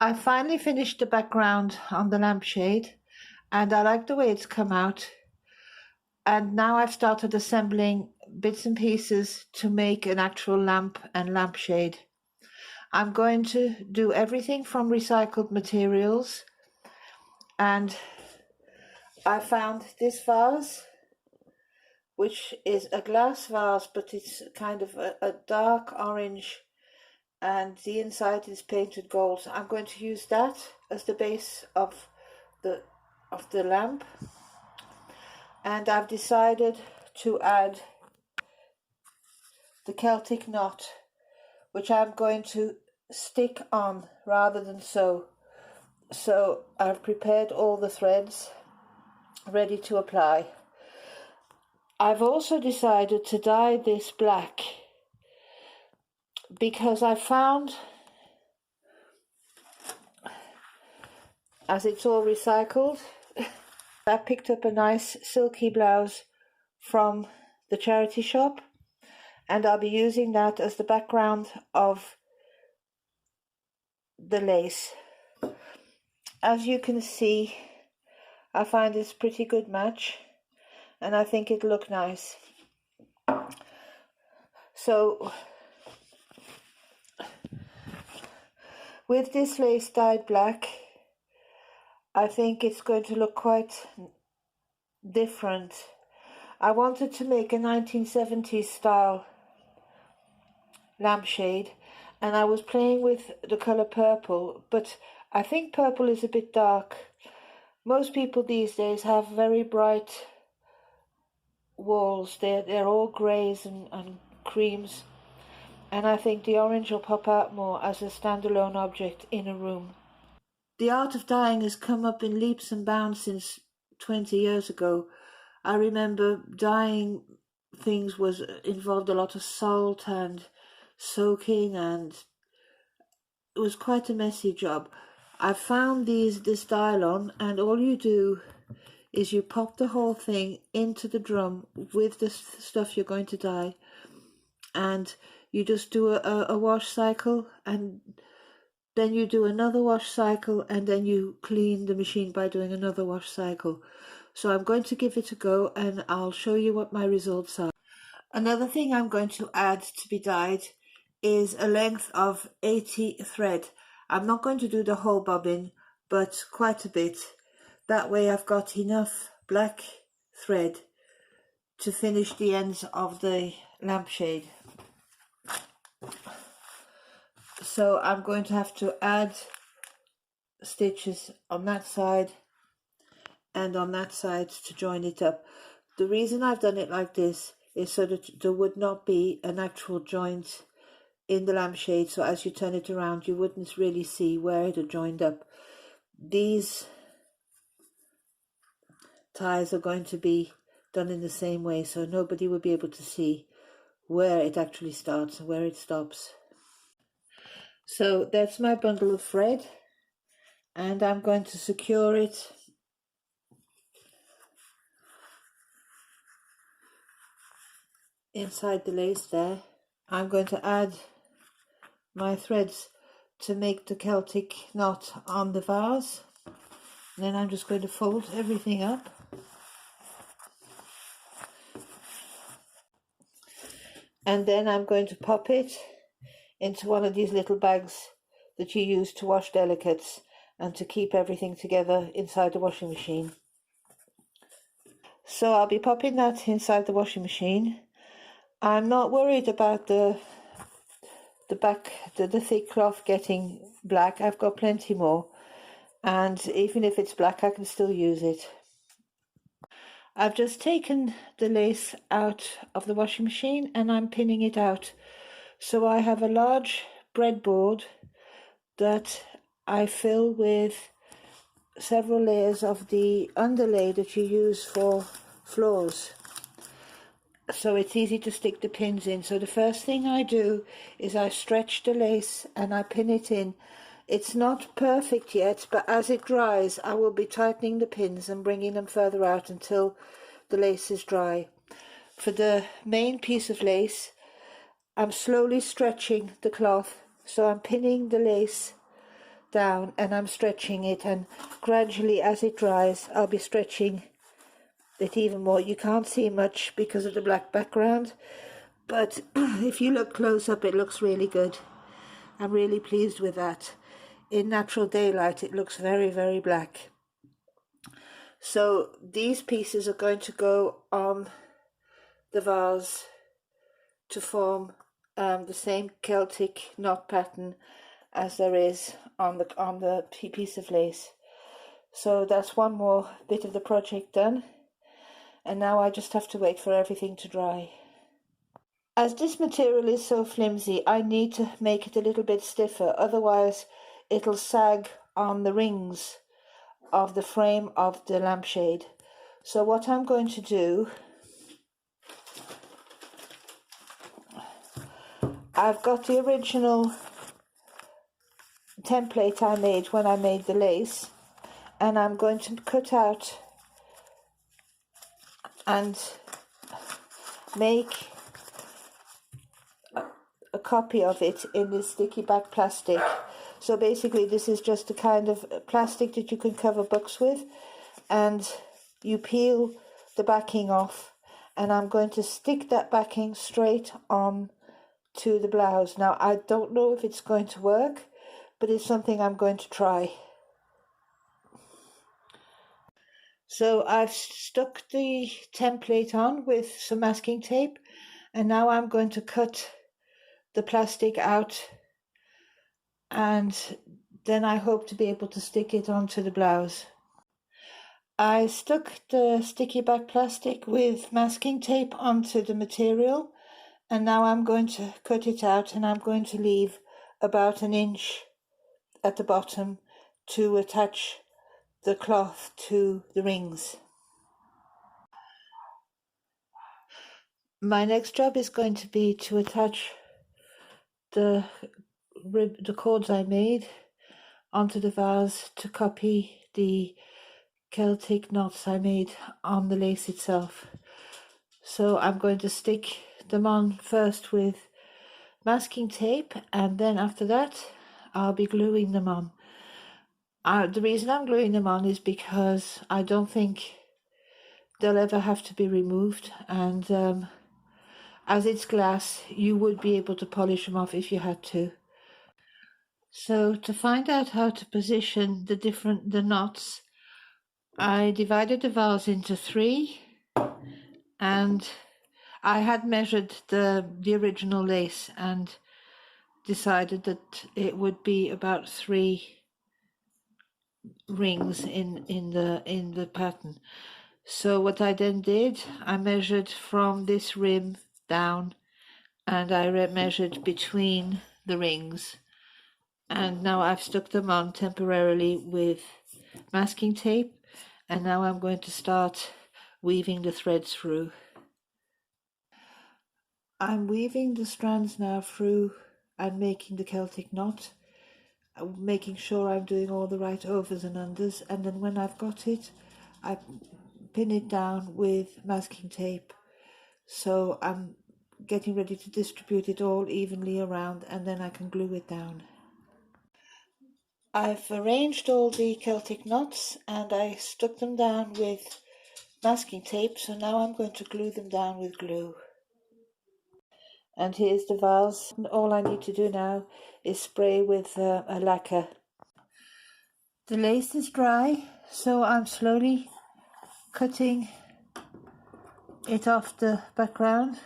I finally finished the background on the lampshade and I like the way it's come out. And now I've started assembling bits and pieces to make an actual lamp and lampshade. I'm going to do everything from recycled materials, and I found this vase, which is a glass vase, but it's kind of a dark orange and the inside is painted gold. So I'm going to use that as the base of the lamp, and I've decided to add the Celtic knot, which I'm going to stick on rather than sew. So I've prepared all the threads ready to apply. I've also decided to dye this black because I found, as it's all recycled, I picked up a nice silky blouse from the charity shop, and I'll be using that as the background of the lace. As you can see, I find this pretty good match and I think it'll look nice. So with this lace dyed black, I think it's going to look quite different. I wanted to make a 1970s style lampshade, and I was playing with the colour purple, but I think purple is a bit dark. Most people these days have very bright walls. They're all greys and creams, and I think the orange will pop out more as a standalone object in a room. The art of dyeing has come up in leaps and bounds since 20 years ago. I remember dyeing things involved a lot of salt and soaking, and it was quite a messy job. I found this dye-on, and all you do is you pop the whole thing into the drum with the stuff you're going to dye, and you just do a wash cycle, and then you do another wash cycle, and then you clean the machine by doing another wash cycle. So I'm going to give it a go and I'll show you what my results are. Another thing I'm going to add to be dyed is a length of 80 thread. I'm not going to do the whole bobbin, but quite a bit. That way I've got enough black thread to finish the ends of the lampshade. So I'm going to have to add stitches on that side and on that side to join it up. The reason I've done it like this is so that there would not be an actual joint in the lampshade, so as you turn it around you wouldn't really see where it had joined up. These ties are going to be done in the same way, so nobody will be able to see where it actually starts and where it stops. So that's my bundle of thread, and I'm going to secure it inside the lace there. I'm going to add my threads to make the Celtic knot on the vase, and then I'm just going to fold everything up. And then I'm going to pop it into one of these little bags that you use to wash delicates and to keep everything together inside the washing machine. So I'll be popping that inside the washing machine. I'm not worried about the thick cloth getting black. I've got plenty more, and even if it's black I can still use it. I've just taken the lace out of the washing machine and I'm pinning it out. So I have a large breadboard that I fill with several layers of the underlay that you use for floors, so it's easy to stick the pins in. So the first thing I do is I stretch the lace and I pin it in. It's not perfect yet, but as it dries I will be tightening the pins and bringing them further out until the lace is dry. For the main piece of lace I'm slowly stretching the cloth, so I'm pinning the lace down, and I'm stretching it, and gradually as it dries I'll be stretching it even more. You can't see much because of the black background, but if you look close up it looks really good. I'm really pleased with that. In natural daylight it looks very, very black. So these pieces are going to go on the vase to form the same Celtic knot pattern as there is on the piece of lace. So that's one more bit of the project done, and now I just have to wait for everything to dry. As this material is so flimsy, I need to make it a little bit stiffer, otherwise it'll sag on the rings of the frame of the lampshade. So what I'm going to do, I've got the original template I made when I made the lace, and I'm going to cut out and make a copy of it in this sticky back plastic. So basically this is just a kind of plastic that you can cover books with, and you peel the backing off, and I'm going to stick that backing straight on to the blouse. Now I don't know if it's going to work, but it's something I'm going to try. So I've stuck the template on with some masking tape, and now I'm going to cut the plastic out, and then I hope to be able to stick it onto the blouse. I stuck the sticky back plastic with masking tape onto the material, and now I'm going to cut it out, and I'm going to leave about an inch at the bottom to attach the cloth to the rings. My next job is going to be to attach the cords I made onto the vase to copy the Celtic knots I made on the lace itself. So I'm going to stick them on first with masking tape, and then after that I'll be gluing them on. The reason I'm gluing them on is because I don't think they'll ever have to be removed, and as it's glass you would be able to polish them off if you had to. So to find out how to position the knots, I divided the vase into 3, and I had measured the original lace and decided that it would be about 3 rings in the pattern. So what I then did, I measured from this rim down, and I measured between the rings, and now I've stuck them on temporarily with masking tape, and now I'm going to start weaving the threads through. I'm weaving the strands now through and making the Celtic knot, making sure I'm doing all the right overs and unders, and then when I've got it, I pin it down with masking tape. So I'm getting ready to distribute it all evenly around, and then I can glue it down. I've arranged all the Celtic knots and I stuck them down with masking tape, so now I'm going to glue them down with glue. And here's the vase. All I need to do now is spray with a lacquer. The lace is dry, so I'm slowly cutting it off the background.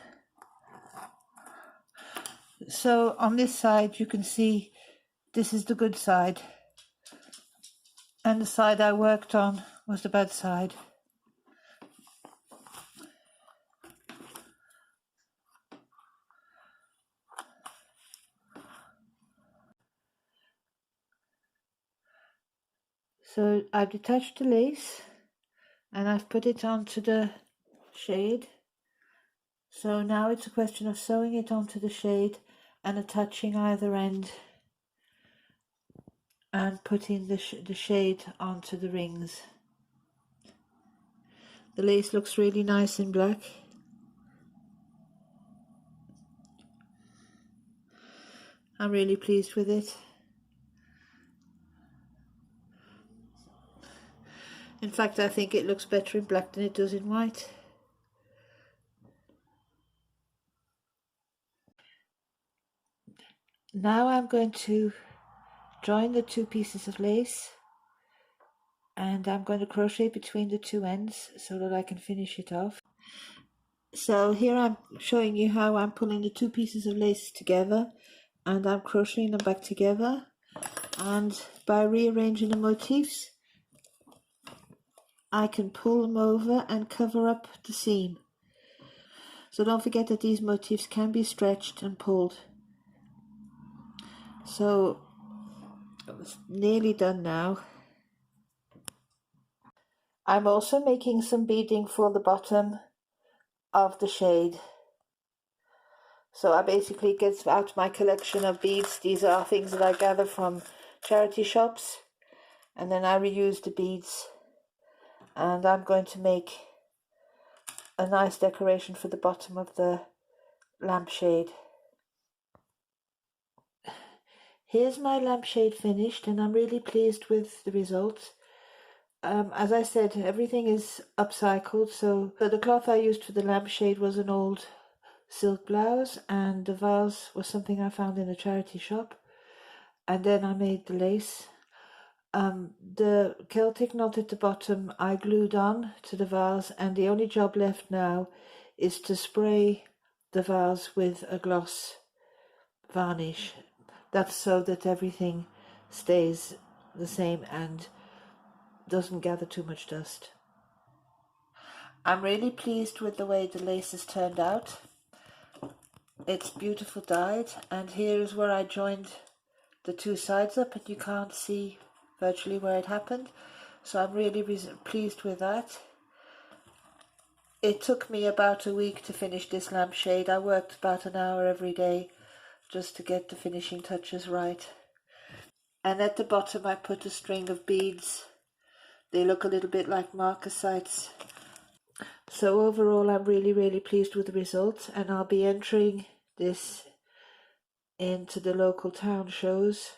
So on this side you can see this is the good side, and the side I worked on was the bad side. So I've detached the lace and I've put it onto the shade. So now it's a question of sewing it onto the shade and attaching either end and putting the shade onto the rings. The lace looks really nice in black. I'm really pleased with it. In fact, I think it looks better in black than it does in white. Now I'm going to join the two pieces of lace, and I'm going to crochet between the two ends so that I can finish it off. So here I'm showing you how I'm pulling the two pieces of lace together, and I'm crocheting them back together, and by rearranging the motifs I can pull them over and cover up the seam. So don't forget that these motifs can be stretched and pulled. So it's nearly done now. I'm also making some beading for the bottom of the shade. So I basically get out my collection of beads. These are things that I gather from charity shops, and then I reuse the beads, and I'm going to make a nice decoration for the bottom of the lampshade. Here's my lampshade finished, and I'm really pleased with the result. As I said, everything is upcycled, so the cloth I used for the lampshade was an old silk blouse, and the vase was something I found in a charity shop, and then I made the lace. The Celtic knot at the bottom I glued on to the vase, and the only job left now is to spray the vase with a gloss varnish. That's so that everything stays the same and doesn't gather too much dust. I'm really pleased with the way the lace has turned out. It's beautiful dyed, and here is where I joined the two sides up, and you can't see virtually where it happened, so I'm really pleased with that. It took me about a week to finish this lampshade. I worked about an hour every day just to get the finishing touches right. And at the bottom I put a string of beads. They look a little bit like marcasites. So overall I'm really pleased with the result, and I'll be entering this into the local town shows